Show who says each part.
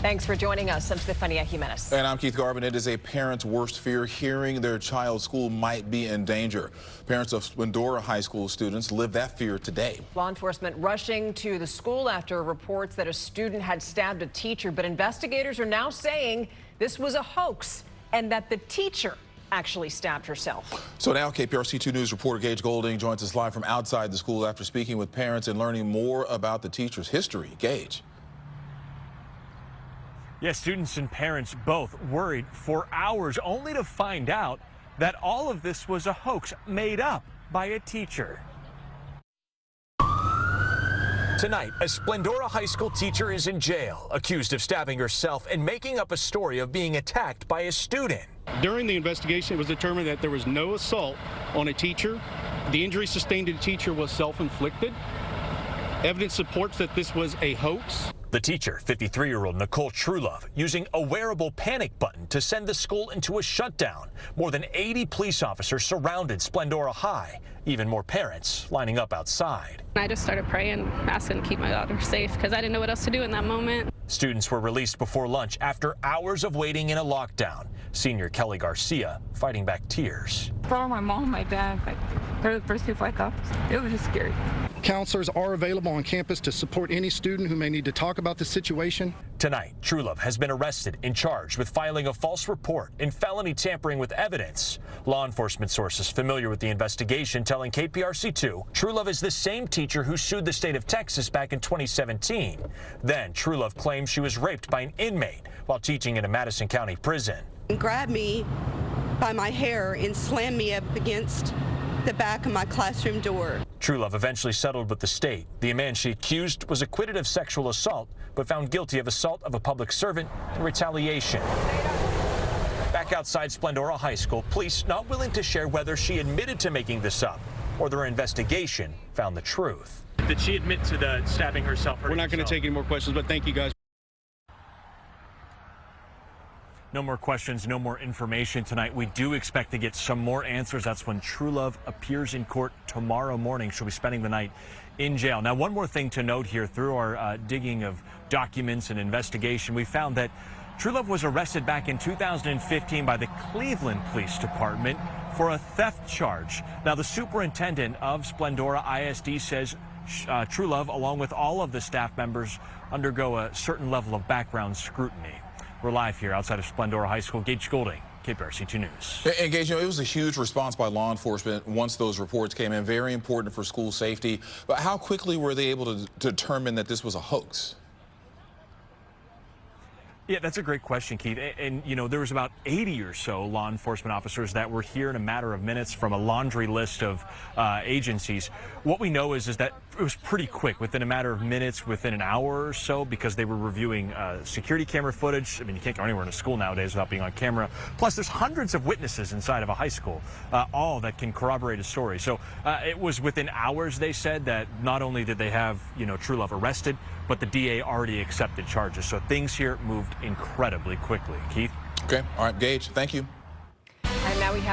Speaker 1: Thanks for joining us. I'm Stefania Jimenez.
Speaker 2: And I'm Keith Garvin. It is a parent's worst fear, hearing their child's school might be in danger. Parents of Splendora High School students live that fear today.
Speaker 1: Law enforcement rushing to the school after reports that a student had stabbed a teacher, but investigators are now saying this was a hoax and that the teacher actually stabbed herself.
Speaker 2: So now KPRC-2 News reporter Gage Goulding joins us live from outside the school after speaking with parents and learning more about the teacher's history. Gage.
Speaker 3: Yes, students and parents both worried for hours, only to find out that all of this was a hoax made up by a teacher. Tonight, a Splendora High School teacher is in jail, accused of stabbing herself and making up a story of being attacked by a student.
Speaker 4: During the investigation, it was determined that there was no assault on a teacher. The injury sustained to the teacher was self-inflicted. Evidence supports that this was a hoax.
Speaker 3: The teacher, 53-year-old Nicole Truelove, using a wearable panic button to send the school into a shutdown. More than 80 police officers surrounded Splendora High, even more parents lining up outside.
Speaker 5: I just started praying, asking to keep my daughter safe because I didn't know what else to do in that moment.
Speaker 3: Students were released before lunch after hours of waiting in a lockdown. Senior Kelly Garcia fighting back tears.
Speaker 6: For my mom and my dad, they're the first people I thought. It was just scary.
Speaker 4: Counselors are available on campus to support any student who may need to talk about the situation.
Speaker 3: Tonight, Truelove has been arrested and charged with filing a false report and felony tampering with evidence. Law enforcement sources familiar with the investigation telling KPRC-2 Truelove is the same teacher who sued the state of Texas back in 2017. Then Truelove claims she was raped by an inmate while teaching in a Madison County prison.
Speaker 7: Grabbed me by my hair and slammed me up against the back of my classroom door.
Speaker 3: Truelove eventually settled with the state. The man she accused was acquitted of sexual assault, but found guilty of assault of a public servant and retaliation. Back outside Splendora High School, police not willing to share whether she admitted to making this up or their investigation found the truth.
Speaker 8: Did she admit to the stabbing herself?
Speaker 4: We're not going to take any more questions, but thank you guys.
Speaker 3: No more questions, no more information tonight. We do expect to get some more answers. That's when Truelove appears in court tomorrow morning. She'll be spending the night in jail. Now, one more thing to note here, through our digging of documents and investigation, we found that Truelove was arrested back in 2015 by the Cleveland Police Department for a theft charge. Now, the superintendent of Splendora ISD says Truelove, along with all of the staff members, undergo a certain level of background scrutiny. We're live here outside of Splendora High School. Gage Goulding, KPRC-2 News.
Speaker 2: And Gage, it was a huge response by law enforcement once those reports came in. Very important for school safety. But how quickly were they able to determine that this was a hoax?
Speaker 3: Yeah, that's a great question, Keith. And, you know, there was about 80 or so law enforcement officers that were here in a matter of minutes from a laundry list of agencies. What we know is that it was pretty quick, within a matter of minutes, within an hour or so, because they were reviewing security camera footage. I mean, you can't go anywhere in a school nowadays without being on camera. Plus, there's hundreds of witnesses inside of a high school, all that can corroborate a story. So it was within hours, they said, that not only did they have, you know, Truelove arrested, but the DA already accepted charges. So things here moved incredibly quickly. Keith?
Speaker 2: Okay. All right, Gage, thank you.
Speaker 1: And now we have